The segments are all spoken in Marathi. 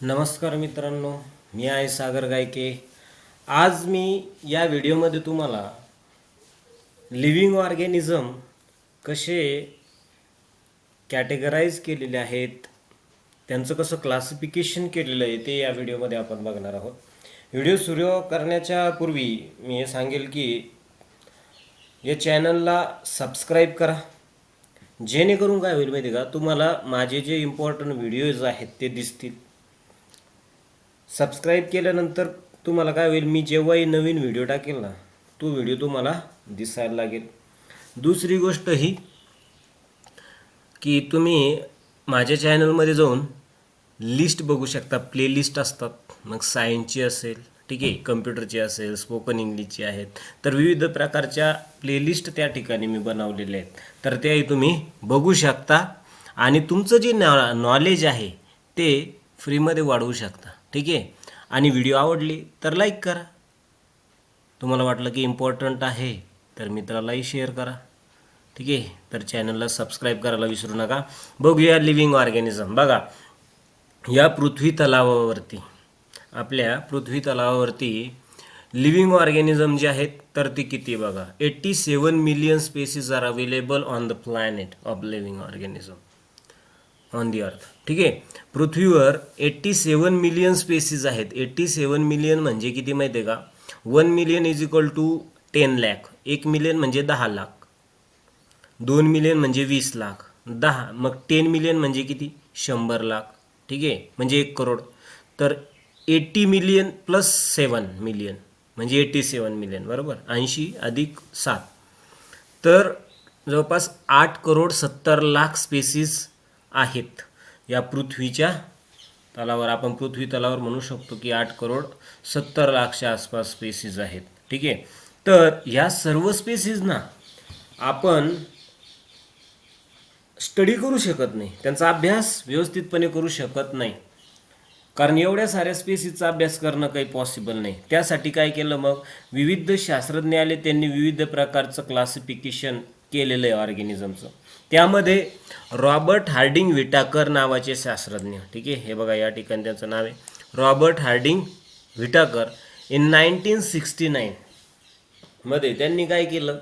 नमस्कार मित्रांनो, मी आहे सागर गायके. आज मी या व्हिडिओमध्ये तुम्हाला लिव्हिंग ऑर्गॅनिझम कसे कॅटेगराईज केलेले आहेत, त्यांचं कसं क्लासिफिकेशन केलेलं आहे ते या व्हिडिओमध्ये आपण बघणार आहोत. व्हिडिओ सुरू करण्याच्या पूर्वी मी हे सांगेल की या चॅनलला सबस्क्राईब करा, जेणेकरून काय होईल माहिती का, तुम्हाला माझे जे इम्पॉर्टंट व्हिडिओज आहेत ते दिसतील. सबस्क्राईब केल्यानंतर तुम्हाला काय होईल, मी जेव्हाही नवीन व्हिडिओ टाकेल ना, तो व्हिडिओ तुम्हाला दिसायला लागेल. दुसरी गोष्ट ही की तुम्ही माझ्या चॅनलमध्ये जाऊन लिस्ट बघू शकता. प्लेलिस्ट असतात, मग सायन्सची असेल, ठीक आहे, कम्प्युटरची असेल, स्पोकन इंग्लिशची आहेत, तर विविध प्रकारच्या प्लेलिस्ट त्या ठिकाणी मी बनवलेले आहेत. तर त्याही तुम्ही बघू शकता आणि तुमचं जे नॉलेज आहे ते फ्रीमध्ये वाढवू शकता, ठीक आहे. आणि व्हिडिओ आवडली तर लाईक करा. तुम्हाला वाटलं की इम्पॉर्टंट आहे तर मित्रालाही शेअर करा, ठीक आहे. तर चॅनलला सबस्क्राईब करायला विसरू नका. बघूया लिव्हिंग ऑर्गॅनिझम. बघा, या पृथ्वी तलावावरती, आपल्या पृथ्वी तलावावरती लिव्हिंग ऑर्गॅनिझम जे आहेत तर ते किती बघा, 87 million species are available on the planet of living organism on the earth, ठीक आहे. पृथ्वीवर 87 मिलियन स्पेसीज आहेत. 87 मिलियन म्हणजे किती माहिती आहे का? 1 million is equal to 10 lakh. 1 million म्हणजे 10 लाख, 2 मिलियन म्हणजे 20 लाख, 10 मग 10 मिलियन म्हणजे किती? 100 लाख, ठीक आहे, म्हणजे 1 करोड. तर 80 मिलियन प्लस 7 मिलियन म्हणजे 87 मिलियन, बरोबर. 80 अधिक 7, तर जवळपास 8 करोड 70 लाख स्पेसीज आहेत या पृथ्वीच्या तलावर. आपण पृथ्वी तलावर म्हणू शकतो की 8 करोड 70 लाखच्या आसपास स्पेसीज आहेत, ठीक आहे. तर ह्या सर्व स्पेसीजना आपण स्टडी करू शकत नाही, त्यांचा अभ्यास व्यवस्थितपणे करू शकत नाही, कारण एवढ्या साऱ्या स्पेसीजचा अभ्यास करणं काही पॉसिबल नाही. त्यासाठी काय केलं, मग विविध शास्त्रज्ञ आले, त्यांनी विविध प्रकारचं क्लासिफिकेशन केलेलं आहे ऑर्गॅनिझमचं. त्यामध्ये रॉबर्ट हार्डिंग विटाकर नावाचे शास्त्रज्ञ, ठीक आहे, हे बघा या ठिकाणी त्यांचं नाव आहे रॉबर्ट हार्डिंग विटाकर. इन 1969 मध्ये त्यांनी काय केलं,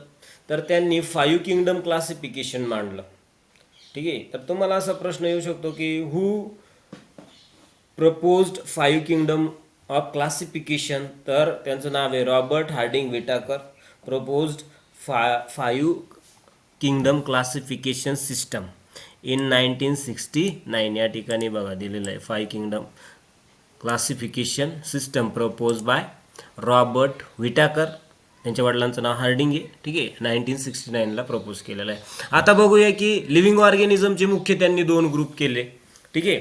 तर त्यांनी 5 किंगडम क्लासिफिकेशन मांडलं, ठीक आहे. तर तुम्हाला असा प्रश्न येऊ शकतो की who proposed 5 kingdom of classification. तर त्यांचं नाव आहे Robert Harding Whittaker. Proposed 5 kingdom classification system in 1969. या ठिकाणी बघा दिलेलं आहे 5 kingdom classification system propose by Robert Whittaker. त्यांच्या वडिलांचं नाव हार्डिंग आहे, ठीक आहे. 1969ला प्रपोज केलेलं आहे. आता बघूया की लिव्हिंग ऑर्गॅनिझमचे मुख्य त्यांनी 2 ग्रुप केले, ठीक आहे.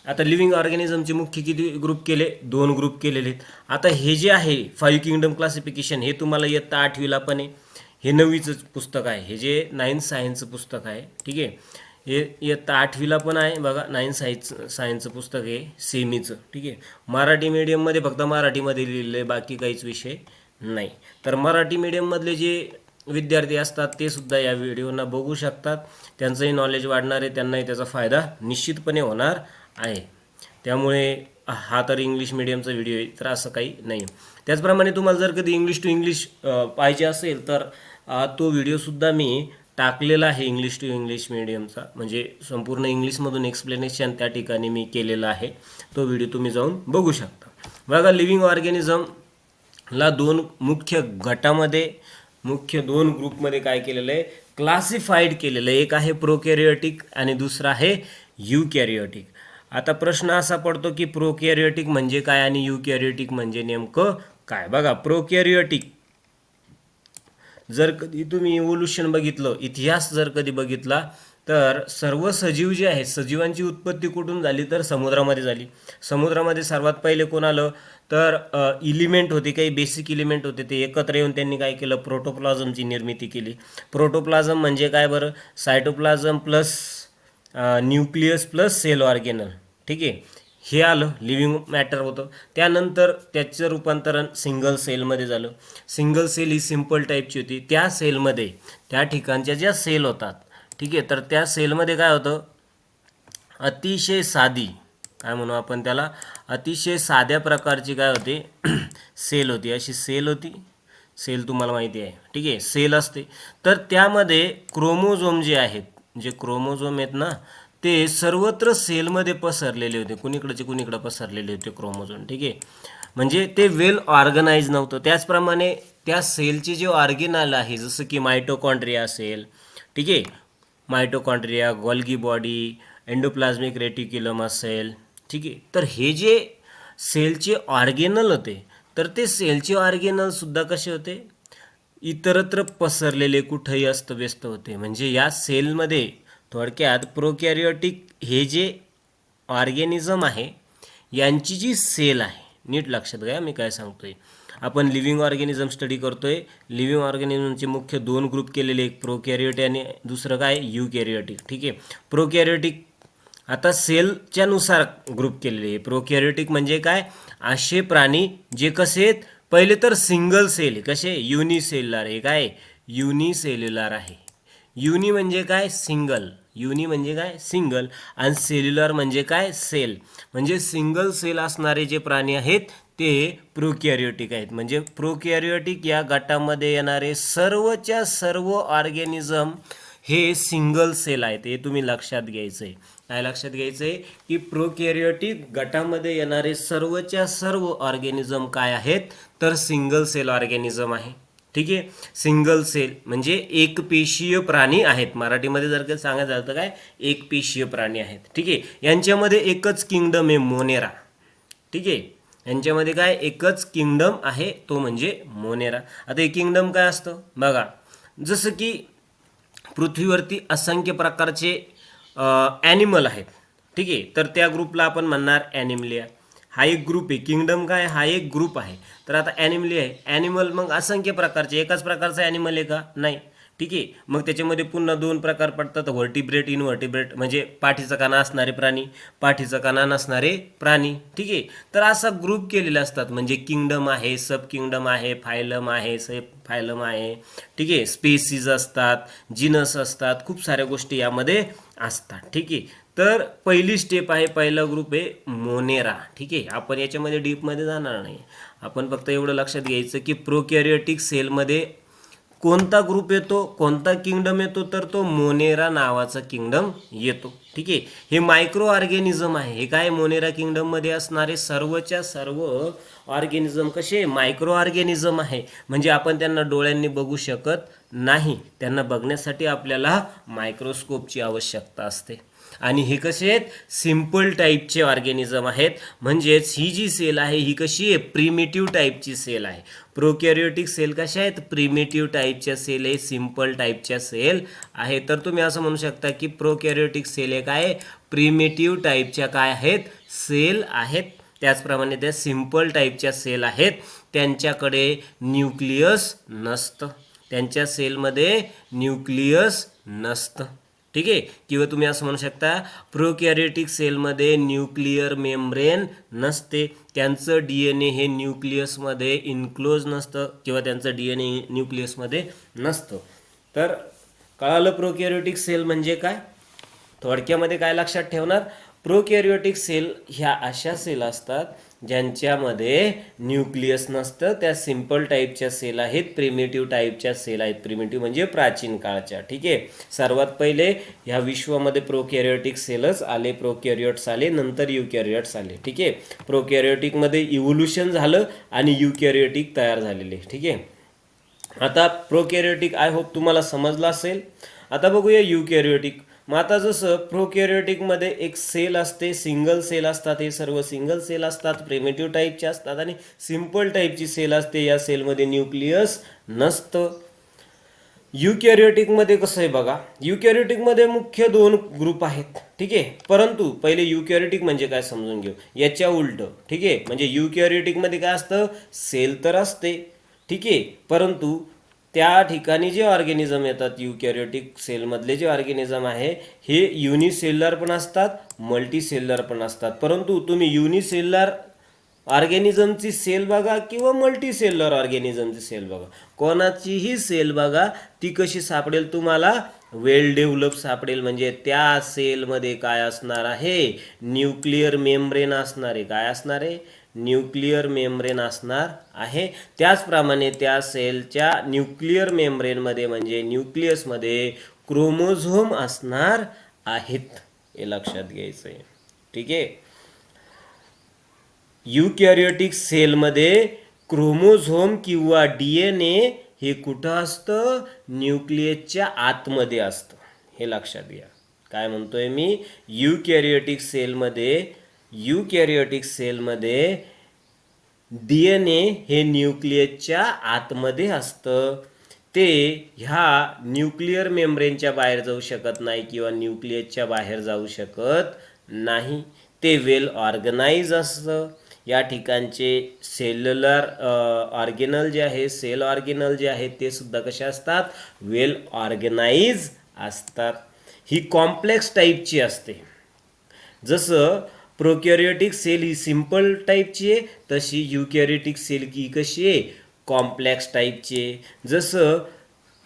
आता लिव्हिंग ऑर्गॅनिझमचे मुख्य किती ग्रुप केले? 2 ग्रुप केलेले आहेत. आता हे जे आहे 5 किंगडम क्लासिफिकेशन, हे तुम्हाला इयत्ता 8वीला पण आहे, हे 9वीचं पुस्तक आहे, हे जे 9 सायन्सचं पुस्तक आहे, ठीक आहे. हे इयत्ता 8वीला पण आहे बघा, 9 सायन्सचं पुस्तक आहे सेमीचं, ठीक आहे. मराठी मीडियममध्ये फक्त मराठीमध्ये लिहिलेलं आहे, बाकी काहीच विषय नाही. तर मराठी मीडियममधले जे विद्यार्थी असतात ते सुद्धा या व्हिडिओना बघू शकतात, त्यांचंही नॉलेज वाढणार आहे, त्यांनाही त्याचा फायदा निश्चितपणे होणार आहे. त्यामुळे हा तर इंग्लिश मीडियमचा व्हिडिओ आहे, तर असं काही नाही. त्याचप्रमाणे तुम्हाला जर कधी इंग्लिश टू इंग्लिश पाहिजे असेल तर तो व्हिडिओसुद्धा मी टाकलेला आहे इंग्लिश टू इंग्लिश मीडियमचा, म्हणजे संपूर्ण इंग्लिशमधून एक्सप्लेनेशन त्या ठिकाणी मी केलेलं आहे. तो व्हिडिओ तुम्ही जाऊन बघू शकता. बघा, लिव्हिंग ऑर्गॅनिझमला 2 मुख्य गटामध्ये, मुख्य 2 ग्रुपमध्ये काय केलेलं आहे, क्लासिफाईड केलेलं आहे. एक आहे प्रोकॅरियोटिक आणि दुसरा आहे युकॅरियोटिक. आता प्रश्न असा पडतो की प्रोकॅरियोटिक म्हणजे काय आणि युकॅरियोटिक म्हणजे नेमकं काय? बघा, प्रोकॅरियोटिक जर कधी तुम्ही इव्होल्युशन बघितलं, इतिहास जर कधी बघितला, तर सर्व सजीव जे आहेत, सजीवांची उत्पत्ती कुठून झाली, तर समुद्रामध्ये झाली. समुद्रामध्ये सर्वात पहिले कोण आलं, तर इलिमेंट होते, काही बेसिक इलिमेंट होते, ते एकत्र येऊन त्यांनी काय केलं, प्रोटोप्लाझमची निर्मिती केली. प्रोटोप्लाझम म्हणजे काय बरं? Cytoplasm plus nucleus plus cell organelle, ठीक आहे, हे आलं, लिव्हिंग मॅटर होतं. त्यानंतर त्याचं रूपांतरण सिंगल सेलमध्ये झालं. सिंगल सेल ही सिम्पल टाईपची होती. त्या सेलमध्ये त्या ठिकाणच्या ज्या सेल होतात, ठीक आहे, तर त्या सेलमध्ये काय होतं, अतिशय साधी काय म्हणू आपण त्याला, अतिशय साध्या प्रकारची काय होती सेल होती. अशी सेल होती, सेल तुम्हाला माहिती आहे, ठीक आहे, सेल असते. तर त्यामध्ये क्रोमोझोम जे आहेत, जे क्रोमोझोम आहेत ना, ते सर्वत्र सेलमध्ये पसरलेले होते, कुणीकडचे कुणीकडे पसरलेले होते क्रोमोझोम, ठीक आहे. म्हणजे ते वेल ऑर्गनाइज नव्हतं. त्याचप्रमाणे त्या सेलचे जे ऑर्गेनल आहे, जसं की मायटोकॉन्ड्रिया असेल, ठीक आहे, mitochondria, Golgi body, endoplasmic reticulum असेल, ठीक आहे. तर हे जे सेलचे ऑर्गेनल होते, तर ते सेलचे ऑर्गेनलसुद्धा कसे होते, इतरत्र पसरलेले, कुठेही अस्तव्यस्त होते. म्हणजे या सेलमध्ये थोडक्यात प्रोकॅरियोटिक हे जे ऑर्गॅनिझम आहे, यांची जी सेल आहे, नीट लक्षात घ्या मी काय सांगतोय. आपण लिव्हिंग ऑर्गॅनिझम स्टडी करतोय. लिव्हिंग ऑर्गॅनिझमचे मुख्य दोन ग्रुप केलेले, एक प्रोकॅरियोटिक आणि दुसरं काय युकॅरियोटिक, ठीक आहे. प्रोकॅरियोटिक आता सेलच्या नुसार ग्रुप केलेले आहे. प्रोकॅरियोटिक म्हणजे काय, असे प्राणी जे कसे आहेत, पहिले तर सिंगल सेल, कसे युनिसेल्युलर आहे, काय युनिसेल्युलर आहे. युनि म्हणजे काय, सिंगल, युनि म्हणजे काय सिंगल, आणि सेल्युलर म्हणजे काय सेल. म्हणजे सिंगल सेल असणारे जे प्राणी आहेत ते प्रोकॅरियोटिक आहेत. म्हणजे प्रोकॅरियोटिक या गटामध्ये येणारे सर्वच्या सर्व ऑर्गॅनिझम हे सिंगल सेल आहेत. हे तुम्ही लक्षात घ्यायचं आहे. काय लक्षात घ्यायचं आहे की प्रोकॅरियोटिक गटामध्ये येणारे सर्वच्या सर्व ऑर्गॅनिझम काय आहेत, तर सिंगल सेल ऑर्गॅनिझम आहे, ठीक आहे. सिंगल सेल म्हणजे एकपेशीय प्राणी आहेत. मराठीमध्ये जर का सांगायचं झालं तर काय, एकपेशीय प्राणी आहेत, ठीक आहे. यांच्यामध्ये एकच किंगडम आहे, मोनेरा, ठीक आहे. यांच्यामध्ये काय एकच किंगडम आहे, तो म्हणजे मोनेरा. आता हे किंगडम काय असतं बघा, जसं की पृथ्वीवरती असंख्य प्रकारचे ॲनिमल आहेत, ठीक आहे. तर त्या ग्रुपला आपण म्हणणार ॲनिमलिया. हा एक ग्रुप आहे. किंगडम काय, हा एक ग्रुप आहे. तर आता ॲनिमली आहे, ॲनिमल मग असंख्य प्रकारचे, एकाच प्रकारचा ॲनिमल आहे का, नाही, ठीक आहे. मग त्याच्यामध्ये पुन्हा दोन प्रकार पडतात, व्हर्टिब्रेट, इनव्हर्टिब्रेट, म्हणजे पाठीचा काना असणारे प्राणी, पाठीचा काना नसणारे प्राणी, ठीक आहे. तर असा ग्रुप केलेले असतात. म्हणजे किंगडम आहे, सब किंगडम आहे, फायलम आहे, फायलम आहे, ठीक आहे. स्पेसीज असतात, जिनस असतात, खूप साऱ्या गोष्टी यामध्ये असतात, ठीक आहे. तर पहिली स्टेप आहे, पहिला ग्रुप आहे मोनेरा, ठीक आहे. आपण याच्यामध्ये डीपमध्ये जाणार नाही. आपण फक्त एवढं लक्षात घ्यायचं की प्रोकॅरियोटिक सेलमध्ये कोणता ग्रुप येतो, कोणता किंगडम येतो, तर तो मोनेरा नावाचा किंगडम येतो, ठीक आहे. हे मायक्रो ऑर्गॅनिझम आहे. हे काय, मोनेरा किंगडममध्ये असणारे सर्वच्या सर्व ऑर्गॅनिझम कसे मायक्रो ऑर्गॅनिझम आहे. म्हणजे आपण त्यांना डोळ्यांनी बघू शकत नाही, त्यांना बघण्यासाठी आपल्याला मायक्रोस्कोपची आवश्यकता असते. आणि हे कसे आहेत, सिम्पल टाईपचे ऑर्गॅनिझम आहेत. म्हणजेच ही जी सेल आहे ही कशी आहे, प्रिमिटिव्ह टाईपची सेल आहे. प्रोकॅरियोटिक सेल कशा आहेत, प्रिमिटिव्ह टाईपच्या सेल आहे, सिम्पल टाईपच्या सेल आहे. तर तुम्ही असं म्हणू शकता की प्रोकॅरियोटिक सेल हे काय, प्रिमिटिव्ह टाईपच्या काय आहेत, सेल आहेत. त्याचप्रमाणे त्या सिम्पल टाईपच्या सेल आहेत, त्यांच्याकडे न्यूक्लियस नसतं, त्यांच्या सेलमध्ये न्यूक्लियस नसतं, ठीक आहे. किंवा तुम्ही असं म्हणू शकता प्रोकॅरियोटिक सेलमध्ये न्यूक्लिअर मेम्ब्रेन नसते, त्यांचं DNA हे न्यूक्लियसमध्ये इन्क्लोज नसतं, किंवा त्यांचं DNA न्यूक्लियसमध्ये नसतं. तर कळालं प्रोकॅरियोटिक सेल म्हणजे काय. थोडक्यामध्ये काय लक्षात ठेवणार, प्रोकॅरियोटिक सेल ह्या अशा सेल असतात ज्यांच्यामध्ये न्यूक्लियस नसतं. त्या सिम्पल टाईपच्या सेल आहेत, प्रिमिटिव्ह टाईपच्या सेल आहेत. प्रिमिटिव्ह म्हणजे प्राचीन काळच्या, ठीक आहे. सर्वात पहिले ह्या विश्वामध्ये प्रोकॅरियोटिक सेलच आले, प्रोकॅरियोट्स आले, नंतर युकॅरियोट्स आले, ठीक आहे. प्रोकॅरियोटिकमध्ये इव्होल्युशन झालं आणि युकॅरियोटिक तयार झालेले, ठीक आहे. आता प्रोकॅरियोटिक आय होप तुम्हाला समजलं असेल. आता बघूया युकॅरियोटिक. मग आता जसं प्रोकॅरियोटिकमध्ये एक सेल असते, सिंगल सेल असतात, हे सर्व सिंगल सेल असतात, प्रिमिटिव्ह टाईपचे असतात, आणि सिम्पल टाईपची सेल असते, या सेलमध्ये न्यूक्लियस नसतं. युकॅरियोटिकमध्ये कसं आहे बघा, युकॅरियोटिकमध्ये मुख्य दोन ग्रुप आहेत, ठीक आहे. परंतु पहिले युकॅरियोटिक म्हणजे काय समजून घेऊ, याच्या उलट, ठीक आहे. म्हणजे युकॅरियोटिकमध्ये काय असतं, सेल तर असते, ठीक आहे, परंतु त्या ठिकाणी जे ऑर्गॅनिझम येतात, युकॅरियोटिक सेलमधले जे ऑर्गॅनिझम आहे हे युनिसेल्युलर पण असतात, मल्टीसेल्युलर पण असतात. परंतु तुम्ही युनिसेल्युलर ऑर्गॅनिझमची सेल बघा किंवा मल्टीसेल्युलर ऑर्गॅनिझमची सेल बघा, कोणाचीही सेल बघा ती कशी सापडेल तुम्हाला, वेल डेव्हलप सापडेल म्हणजे त्या सेलमध्ये काय असणार आहे, न्यूक्लिअर मेम्ब्रेन असणार आहे. काय असणार आहे, न्यूक्लिअर मेम्ब्रेन असणार आहे. त्याचप्रमाणे त्या सेलच्या न्यूक्लिअर मेम्ब्रेनमध्ये म्हणजे न्यूक्लियसमध्ये क्रोमोझोम असणार आहेत, हे लक्षात घ्यायचं आहे. ठीक आहे. युकॅरियोटिक सेलमध्ये क्रोमोझोम किंवा DNA हे कुठं असतं, न्यूक्लियसच्या आतमध्ये असतं, हे लक्षात घ्या. काय म्हणतोय मी, युकॅरियोटिक सेलमध्ये DNA हे न्यूक्लियसच्या आतमध्ये असतं. ते ह्या न्यूक्लिअर मेम्ब्रेनच्या बाहेर जाऊ शकत नाही किंवा न्यूक्लियसच्या बाहेर जाऊ शकत नाही. ते वेल ऑर्गनाइज असतं. या ठिकाणचे सेल्युलर ऑर्गेनल जे आहे, सेल ऑर्गेनल जे आहेत ते सुद्धा कसे असतात, वेल ऑर्गनाइज असतात. ही कॉम्प्लेक्स टाईपची असते. जसं प्रोकॅरियोटिक सेल ही सिंपल टाईपची आहे, तशी युकॅरियोटिक सेल की कशी आहे, कॉम्प्लेक्स टाईपची आहे. जसं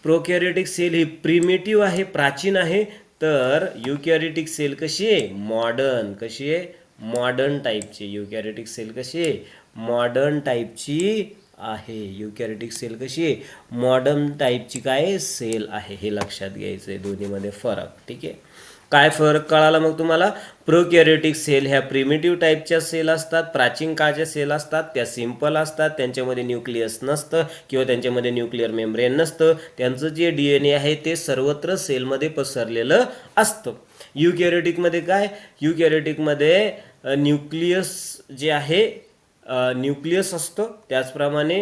प्रोकॅरियोटिक सेल ही प्रिमिटिव्ह आहे, प्राचीन आहे, तर युकॅरियोटिक सेल कशी आहे, मॉडर्न. कशी आहे, मॉडर्न टाईपची. युकॅरियोटिक सेल कशी आहे, मॉडर्न टाईपची आहे. युकॅरियोटिक सेल कशी आहे, मॉडर्न टाईपची काय सेल आहे, हे लक्षात घ्यायचं आहे. दोन्हीमध्ये फरक. ठीक आहे. काय फरक कळाला मग तुम्हाला, प्रोकॅरियोटिक सेल ह्या प्रिमिटिव्ह टाईपच्या सेल असतात, प्राचीन काळच्या सेल असतात, त्या सिंपल असतात, त्यांच्यामध्ये न्यूक्लियस नसतं किंवा त्यांच्यामध्ये न्यूक्लिअर मेम्ब्रेन नसतं. त्यांचं जे DNA आहे ते सर्वत्र सेलमध्ये पसरलेलं असतं. युकॅरियोटिकमध्ये काय, युकॅरियोटिकमध्ये न्यूक्लियस जे आहे, न्यूक्लियस असतं. त्याचप्रमाणे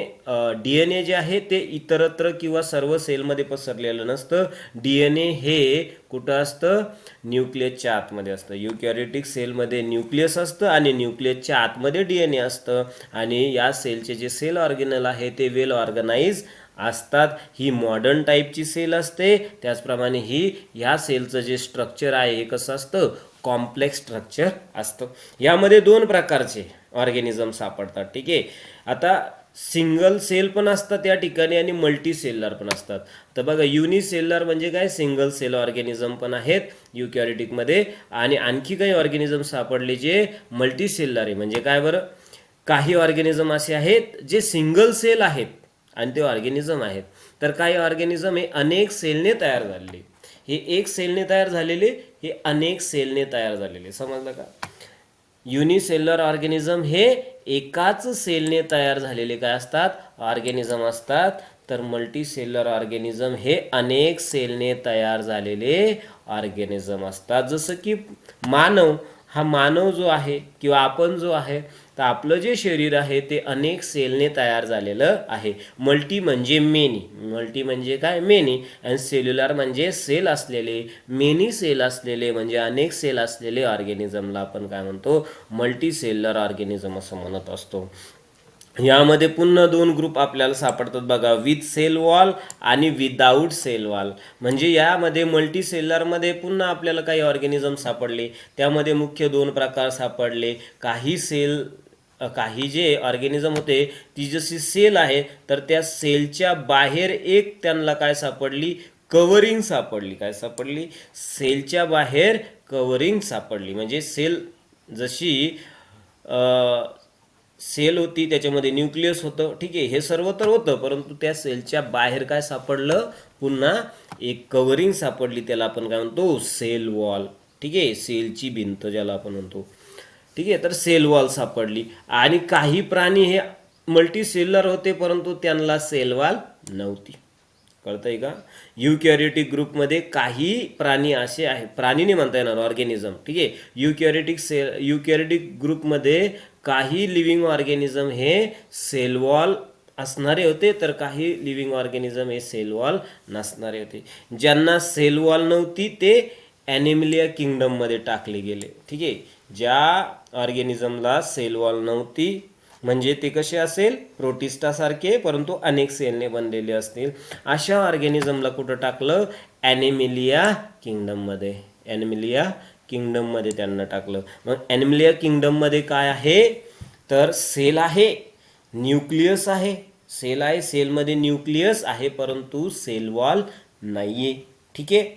DNA जे आहे ते इतरत्र किंवा सर्व सेलमध्ये पसरलेलं नसतं. DNA हे कुठं असतं, न्यूक्लियसच्या आतमध्ये असतं. युकॅरियोटिक सेलमध्ये न्यूक्लियस असतं आणि न्यूक्लियसच्या आतमध्ये DNA असतं. आणि या सेलचे जे सेल ऑर्गेनल आहे ते वेल ऑर्गनाइज असतात. ही मॉडर्न टाईपची सेल असते. त्याचप्रमाणे ह्या सेलचं जे स्ट्रक्चर आहे हे कसं असतं, कॉम्प्लेक्स स्ट्रक्चर असतं. यामध्ये दोन प्रकारचे ऑर्गॅनिझम सापडतात. ठीक आहे. आता सिंगल सेल पण असतात या ठिकाणी आणि मल्टी सेलर पण असतात. तर बघा, युनिसेलर म्हणजे काय, सिंगल सेल ऑर्गॅनिझम पण आहेत युकॅरियोटिकमध्ये. आणि आणखी काही ऑर्गॅनिझम सापडले जे मल्टी सेलर आहे. म्हणजे काय बरं, काही ऑर्गॅनिझम असे आहेत जे सिंगल सेल आहेत आणि ते ऑर्गॅनिझम आहेत, तर काही ऑर्गॅनिझम हे अनेक सेलने तयार झालेले. हे एक सेलने तयार झालेले, हे अनेक सेलने तयार झालेले. समजलं का. युनिसेलर ऑर्गॅनिझम हे एकाच सेलने तयार झालेले काय असतात, ऑर्गॅनिझम असतात. तर मल्टीसेलर ऑर्गॅनिझम हे अनेक सेलने तयार झालेले ऑर्गॅनिझम असतात. जसं की मानव जो आहे किंवा आपण जो आहे, तर आपलं जे शरीर आहे ते अनेक सेलने तयार झालेलं आहे. मल्टी म्हणजे मेनी, मल्टी म्हणजे काय, मेनी. आणि सेल्युलर म्हणजे सेल असलेले, मेनी सेल असलेले म्हणजे अनेक सेल असलेले ऑर्गॅनिझमला आपण काय म्हणतो, मल्टी सेल्युलर ऑर्गॅनिझम असं म्हणत असतो. यामध्ये पुन्हा दोन ग्रुप आपल्याला सापडतात बघा, विथ सेल वॉल आणि विदाऊट सेल वॉल. म्हणजे यामध्ये मल्टी सेलरमध्ये पुन्हा आपल्याला काही ऑर्गॅनिझम सापडले. त्यामध्ये मुख्य दोन प्रकार सापडले. काही जे ऑर्गॅनिझम होते ती जशी सेल आहे, तर त्या सेलच्या बाहेर एक त्यांना काय सापडली, कवरिंग सापडली. काय सापडली, सेलच्या बाहेर कवरिंग सापडली. म्हणजे सेल जशी सेल होती त्याच्यामध्ये न्यूक्लियस होतं, ठीक आहे, हे सर्व तर होतं, परंतु त्या सेलच्या बाहेर काय सापडलं, पुन्हा एक कवरिंग सापडली. त्याला आपण काय म्हणतो, सेल वॉल. ठीक आहे, सेलची भिंत ज्याला आपण म्हणतो. ठीक आहे, तर सेल वॉल सापडली. आणि काही प्राणी हे मल्टीसेलर होते परंतु त्यांना सेल वॉल नव्हती. कळतंय का. युकॅरियोटिक ग्रुपमध्ये काही प्राणी असे आहेत, प्राणी नाही म्हणता येणार, ऑर्गॅनिझम. ठीक आहे, युकॅरियोटिक ग्रुपमध्ये काही लिव्हिंग ऑर्गॅनिझम हे सेल वॉल असणारे होते, तर काही लिव्हिंग ऑर्गॅनिझम हे सेल वॉल नसणारे होते. ज्यांना सेल वॉल नव्हती ते ॲनिमलिया किंगडममध्ये टाकले गेले. ठीक आहे, ज्या ऑर्गॅनिझमला सेल वॉल नव्हती म्हणजे ते कसे असेल, प्रोटिस्टासारखे परंतु अनेक सेलने बनलेले असतील, अशा ऑर्गॅनिझमला कुठं टाकलं, ॲनिमलिया किंगडममध्ये. ॲनिमलिया किंगडममध्ये त्यांना टाकलं. मग ॲनिमलिया किंगडममध्ये काय आहे, तर सेल आहे, न्यूक्लियस आहे. सेल आहे, सेलमध्ये न्यूक्लियस आहे परंतु सेल वॉल नाही आहे. ठीक आहे.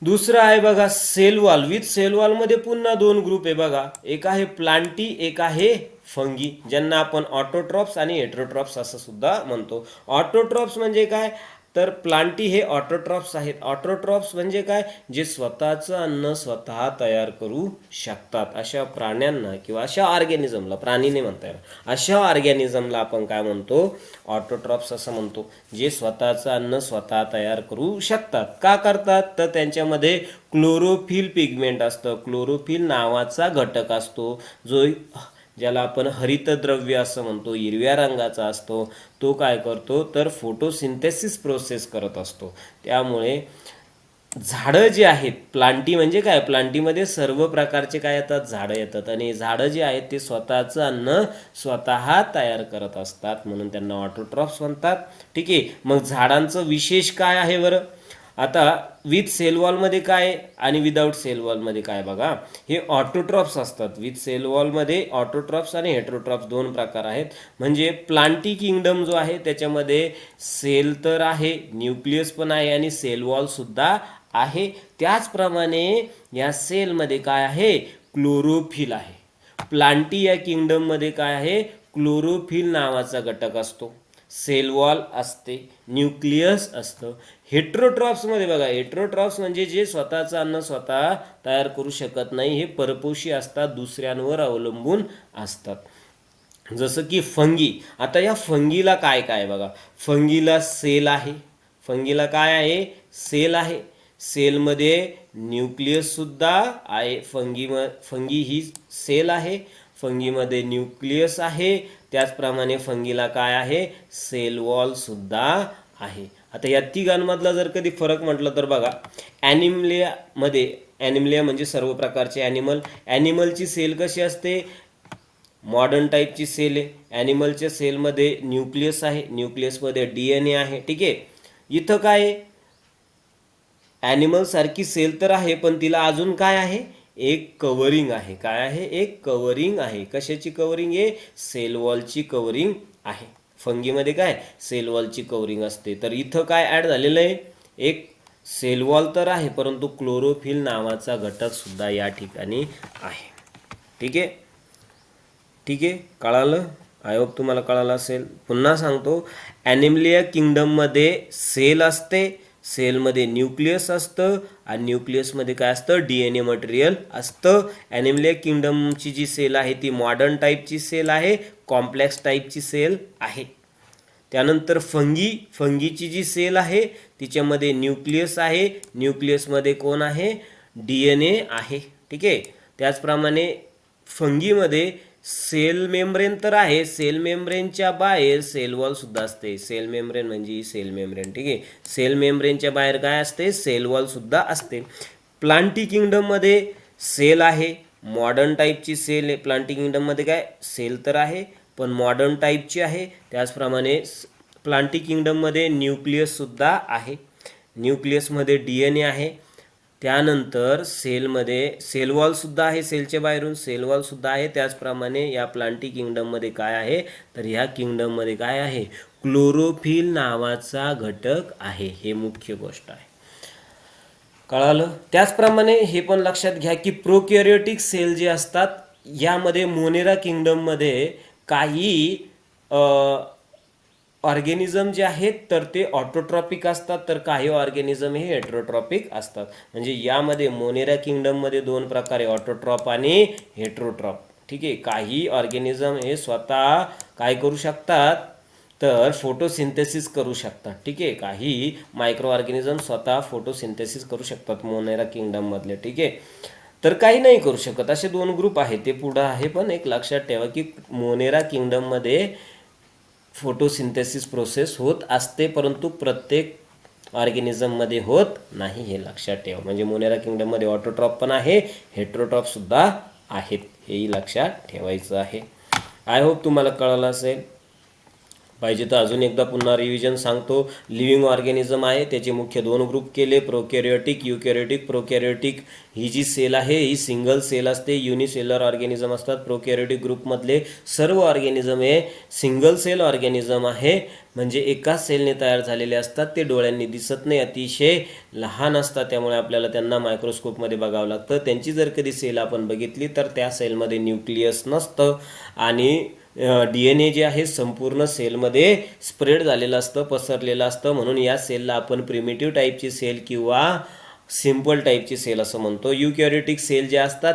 दुसरं आहे बघा सेल वॉल. विथ सेल वॉलमध्ये पुन्हा दोन ग्रुप आहे बघा. एक आहे प्लांटी, एक आहे फंगी, ज्यांना आपण ऑटोट्रॉप्स आणि हेट्रोट्रॉप्स असं सुद्धा म्हणतो. ऑटोट्रॉप्स म्हणजे काय, तर प्लांटी हे ऑटोट्रॉप्स आहेत. ऑटोट्रॉप्स म्हणजे काय, जे स्वतःचं अन्न स्वतः तयार करू शकतात. अशा प्राण्यांना किंवा अशा ऑर्गॅनिझमला, प्राणी नाही म्हणता येणार, अशा ऑर्गॅनिझमला आपण काय म्हणतो, ऑटोट्रॉप्स असं म्हणतो, जे स्वतःचं अन्न स्वतः तयार करू शकतात. का करतात, तर त्यांच्यामध्ये क्लोरोफिल पिगमेंट असतं. क्लोरोफिल नावाचा घटक असतो, जो ज्याला आपण हरितद्रव्य असं म्हणतो, हिरव्या रंगाचा असतो. तो काय करतो, तर फोटोसिंथेसिस प्रोसेस करत असतो. त्यामुळे झाडं जी आहेत, प्लांटी म्हणजे काय, प्लांटीमध्ये सर्व प्रकारचे काय येतात, झाडं येतात. आणि झाडं जी आहेत ते स्वतःचं अन्न स्वतः तयार करत असतात, म्हणून त्यांना ऑटोट्रॉप्स म्हणतात. ठीक आहे. मग झाडांचं विशेष काय आहे बरं. आता विथ सेल वॉलमध्ये काय आणि विदाऊट सेल वॉलमध्ये काय बघा. हे ऑटोट्रॉप्स असतात. विथ सेल वॉलमध्ये ऑटोट्रॉप्स आणि हेट्रोट्रॉप्स दोन प्रकार आहेत. म्हणजे प्लांटी किंगडम जो आहे त्याच्यामध्ये सेल तर आहे, न्यूक्लियस पण आहे आणि सेल वॉल सुद्धा आहे. त्याचप्रमाणे या सेलमध्ये काय आहे, क्लोरोफिल आहे. प्लांटी या किंगडममध्ये काय आहे, क्लोरोफिल नावाचा घटक असतो. सेल वॉल असते, न्यूक्लियस असतं. हेट्रोट्रॉप्समध्ये बघा, हेट्रोट्रॉप्स म्हणजे जे स्वतःचं अन्न स्वतः तयार करू शकत नाही, हे परपोषी असतात, दुसऱ्यांवर अवलंबून असतात. जसं की फंगी. आता या फंगीला काय काय बघा, फंगीला सेल आहे. फंगीला काय आहे, सेल आहे. सेलमध्ये न्यूक्लियस सुद्धा आहे. फंगी ही सेल आहे. फंगीमध्ये न्यूक्लियस आहे. त्याचप्रमाणे फंगीला काय आहे, सेल वॉल सुद्धा आहे. आता या तिघांमधला जर कधी फरक म्हटलं तर बघा, ॲनिमलियामध्ये, ॲनिमलिया म्हणजे सर्व प्रकारचे ॲनिमल, ॲनिमलची सेल कशी असते, मॉडर्न टाईपची सेल आहे. ॲनिमलच्या सेलमध्ये न्यूक्लियस आहे, न्यूक्लियसमध्ये DNA आहे. ठीक आहे. इथं काय आहे, ॲनिमल सारखी सेल तर आहे, पण तिला अजून काय आहे, एक कवरिंग आहे. काय आहे, एक कवरिंग आहे. कशाची कवरिंग आहे, सेल वॉलची कवरिंग आहे. फंगीमध्ये काय, सेल वॉलची कवरिंग असते. तर इथं काय ॲड झालेलं आहे, एक सेल वॉल तर आहे, परंतु क्लोरोफिल नावाचा घटक सुद्धा या ठिकाणी आहे. ठीक आहे. ठीक आहे, कळालं. आय होप तुम्हाला कळालं असेल. पुन्हा सांगतो, ॲनिमलिया किंगडममध्ये सेल असते, सेलमध्ये न्यूक्लियस असतं आणि न्यूक्लियसमध्ये काय असतं, DNA मटेरियल असतं. ॲनिमलिया किंगडमची जी सेल आहे ती मॉडर्न टाईपची सेल आहे, कॉम्प्लेक्स टाईपची सेल आहे. त्यानंतर फंगीची जी सेल आहे तिच्यामध्ये न्यूक्लियस आहे, न्यूक्लियसमध्ये कोण आहे, DNA आहे. ठीक आहे. त्याचप्रमाणे फंगीमध्ये सेल मेम्ब्रेन तर आहे, सेल मेम्ब्रेनच्या बाहेर सेल वॉल सुद्धा असते. सेल मेम्ब्रेन म्हणजे सेल मेम्ब्रेन. ठीक आहे. सेल मेम्ब्रेनच्या बाहेर काय असते, सेल वॉल सुद्धा असते. प्लांटी किंगडममध्ये सेल आहे, मॉडर्न टाईपची सेल आहे. प्लांटी किंगडममध्ये काय, सेल तर आहे पण मॉडर्न टाईपची आहे. त्याचप्रमाणे प्लांटी किंगडममध्ये न्यूक्लियस सुद्धा आहे, न्यूक्लियसमध्ये DNA आहे. त्यानंतर सेलमध्ये सेल वॉल सुद्धा आहे, सेलच्या बाहेरून सेल वॉल सुद्धा आहे. त्याचप्रमाणे या प्लांटी किंगडममध्ये काय आहे, तर ह्या किंगडममध्ये काय आहे, क्लोरोफिल नावाचा घटक आहे. हे मुख्य गोष्ट आहे. कळालं. त्याचप्रमाणे हे पण लक्षात घ्या की प्रोकॅरियोटिक सेल जे असतात यामध्ये मोनेरा किंगडममध्ये काही ऑर्गॅनिझम जे आहेत तर ते ऑटोट्रॉपिक असतात, तर काही ऑर्गॅनिझम हे हेट्रोट्रॉपिक असतात. म्हणजे यामध्ये मोनेरा किंगडममध्ये दोन प्रकारे, ऑटोट्रॉप आणि हेट्रोट्रॉप. ठीक आहे. काही ऑर्गॅनिझम हे स्वतः काय करू शकतात, तर फोटोसिंथेसिस करू शकतात. ठीक आहे. काही मायक्रो ऑर्गॅनिझम स्वतः फोटोसिंथेसिस करू शकतात मोनेरा किंगडममधले. ठीक आहे. तर काही नाही करू शकत. असे दोन ग्रुप आहेत, ते पुढं आहे. पण एक लक्षात ठेवा की मोनेरा किंगडममध्ये फोटोसिंथेसिस प्रोसेस होत असते, परंतु प्रत्येक ऑर्गॅनिझममध्ये होत नाही. हे लक्षात ठेवा. म्हणजे मोनेरा किंगडममध्ये ऑटोट्रॉप पण आहे, हेट्रोट्रॉप सुद्धा आहेत. हेही लक्षात ठेवायचं आहे. आय होप तुम्हाला कळलं असेल. पाहिजे तर अजून एकदा पुन्हा रिव्हिजन सांगतो. लिव्हिंग ऑर्गॅनिझम आहे, त्याचे मुख्य 2 ग्रुप केले, प्रोकॅरियोटिक, युकॅरियोटिक. प्रोकॅरियोटिक ही जी सेल आहे ही सिंगल सेल असते, युनिसेलर ऑर्गॅनिझम असतात. प्रोकॅरियोटिक ग्रुपमधले सर्व ऑर्गॅनिझम हे सिंगल सेल ऑर्गॅनिझम आहे, म्हणजे एकाच सेलने तयार झालेले असतात. ते डोळ्यांनी दिसत नाही, अतिशय लहान असतात, त्यामुळे आपल्याला त्यांना मायक्रोस्कोपमध्ये बघावं लागतं. त्यांची जर कधी सेल आपण बघितली तर त्या सेलमध्ये न्यूक्लियस नसतं आणि DNA जे आहे संपूर्ण सेलमध्ये स्प्रेड झालेलं असतं, पसरलेलं असतं. म्हणून या सेलला आपण प्रिमिटिव्ह टाईपची सेल किंवा सिम्पल टाईपची सेल असं म्हणतो. युकॅरियोटिक सेल जे असतात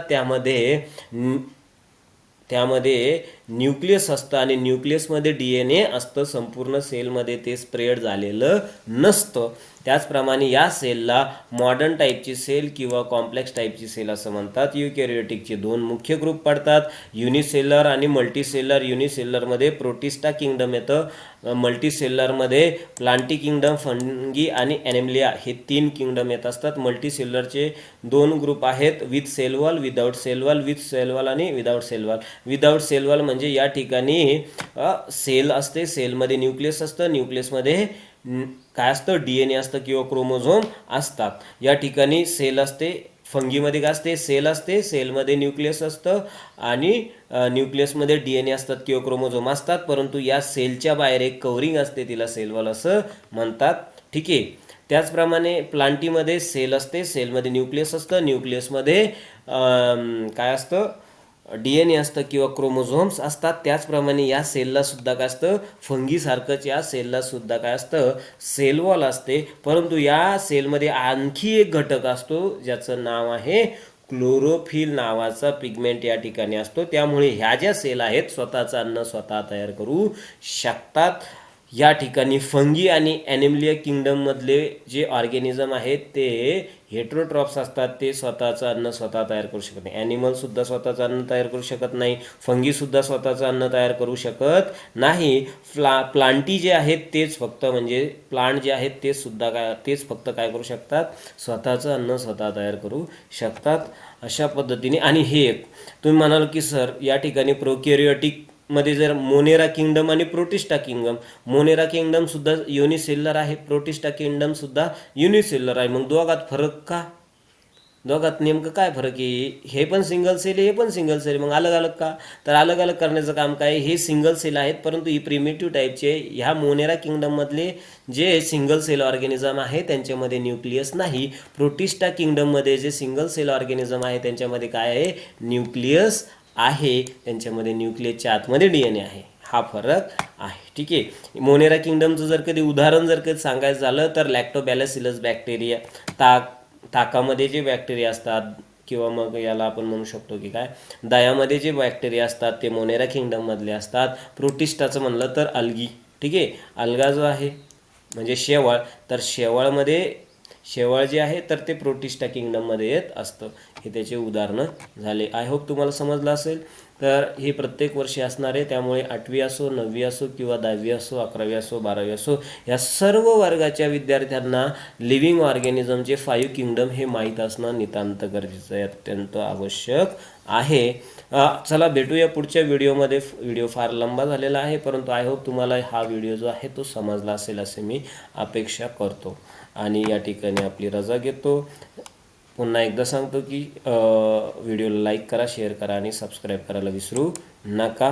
त्यामध्ये न्यूक्लियस असतं आणि न्यूक्लियसमध्ये DNA असतं, संपूर्ण सेलमध्ये ते स्प्रेड झालेलं नसतं. त्याचप्रमाणे या सेलला मॉडर्न टाईपची सेल किंवा कॉम्प्लेक्स टाईपची सेल असं म्हणतात. युकॅरियोटिकचे 2 मुख्य ग्रुप पडतात, युनिसेलर आणि मल्टीसेलर. युनिसेलरमध्ये प्रोटिस्टा किंगडम येतं, मल्टीसेलरमध्ये प्लांटी किंगडम, फंगी आणि ॲनिमलिया हे 3 किंगडम येत असतात. मल्टीसेलरचे 2 ग्रुप आहेत, with cell wall, without cell wall. With cell wall आणि without cell wall. Without cell wall म्हणजे या ठिकाणी सेल असते, सेलमध्ये न्यूक्लियस असतं, न्यूक्लियसमध्ये काय असतं, DNA असतं किंवा क्रोमोझोम असतात. या ठिकाणी सेल असते, फंगीमध्ये काय असते, सेल असते, सेलमध्ये न्यूक्लियस असतं आणि न्यूक्लियसमध्ये DNA असतात किंवा क्रोमोझोम असतात. परंतु या सेलच्या बाहेर एक कव्हरिंग असते, तिला सेल वॉल असं म्हणतात. ठीक आहे. त्याचप्रमाणे प्लांटीमध्ये सेल असते, सेलमध्ये न्यूक्लियस असतं, न्यूक्लियसमध्ये काय असतं, DNA असतं किंवा क्रोमोझोम्स असतात. त्याचप्रमाणे या सेलला सुद्धा काय असतं, फंगीसारखंच या सेलला सुद्धा काय असतं, सेल वॉल असते. परंतु या सेलमध्ये आणखी एक घटक असतो ज्याचं नाव आहे क्लोरोफिल नावाचा पिगमेंट या ठिकाणी असतो. त्यामुळे ह्या ज्या सेल आहेत स्वतःचं अन्न स्वतः तयार करू शकतात. या ठिकाणी फंगी आणि ॲनिमलिया किंगडममधले जे ऑर्गॅनिझम आहेत ते हेट्रोट्रॉप्स असतात, ते स्वतःचं अन्न स्वतः तयार करू शकत नाही. ॲनिमलसुद्धा स्वतःचं अन्न तयार करू शकत नाही, फंगीसुद्धा स्वतःचं अन्न तयार करू शकत नाही. प्लांटी जे आहेत तेच फक्त, म्हणजे प्लांट जे आहेत तेच फक्त काय करू शकतात, स्वतःचं अन्न स्वतः तयार करू शकतात. अशा पद्धतीने. आणि हे एक तुम्ही म्हणाल की सर या ठिकाणी प्रोकॅरियोटिक मध्ये जर मोनेरा किंगडम आणि प्रोटिस्टा किंगडम, मोनेरा किंगडम सुद्धा युनिसेल्युलर आहे, प्रोटिस्टा किंगडम सुद्धा युनिसेल्युलर आहे. मग दोघात फरक का, दोघात नेमकं काय फरक आहे, हे पण सिंगल सेल आहे, हे पण सिंगल सेल, मग अलग अलग का, तर अलग अलग करण्याचं काम काय, हे सिंगल सेल आहेत परंतु ही प्रिमिटिव्ह टाईपचे. ह्या मोनेरा किंगडममधले जे सिंगल सेल ऑर्गॅनिझम आहे त्यांच्यामध्ये न्यूक्लियस नाही. प्रोटिस्टा किंगडममध्ये जे सिंगल सेल ऑर्गॅनिझम आहे त्यांच्यामध्ये काय आहे, न्यूक्लियस आहे, त्यांच्यामध्ये न्यूक्लियसच्या आतमध्ये DNA आहे. हा फरक आहे. ठीक आहे. मोनेरा किंगडमचं जर कधी उदाहरण जर कधी सांगायचं झालं तर लॅक्टोबॅसिलस बॅक्टेरिया, ताकामध्ये जे बॅक्टेरिया असतात किंवा मग याला आपण म्हणू शकतो की काय, दह्यामध्ये जे बॅक्टेरिया असतात ते मोनेरा किंगडममधले असतात. प्रोटिस्टाचं म्हणलं तर अल्गी. ठीक आहे. अल्गा जो आहे म्हणजे शेवाळ, तर शेवाळ जे आहे तर ते प्रोटिस्टा किंगडममध्ये येत असतं. हे त्याचे उदाहरणं झाले. आय होप तुम्हाला समजलं असेल. तर हे प्रत्येक वर्षी असणार आहे, त्यामुळे 8वी असो, 9वी असो किंवा 10वी असो, 11वी असो, 12वी असो, या सर्व वर्गाच्या विद्यार्थ्यांना लिव्हिंग ऑर्गॅनिझमचे 5 किंगडम हे माहीत असणं नितांत गरजेचं आहे, अत्यंत आवश्यक आहे. चला भेटूया पुढच्या व्हिडिओमध्ये. व्हिडिओ फार लंबा झालेला आहे परंतु आय होप तुम्हाला हा व्हिडिओ जो आहे तो समजला असेल असे मी अपेक्षा करतो आणि या ठिकाणी आपली रजा घेतो. पुन्हा एकदा सांगतो की व्हिडिओला लाईक करा, शेअर करा आणि सबस्क्राईब करायला विसरू नका.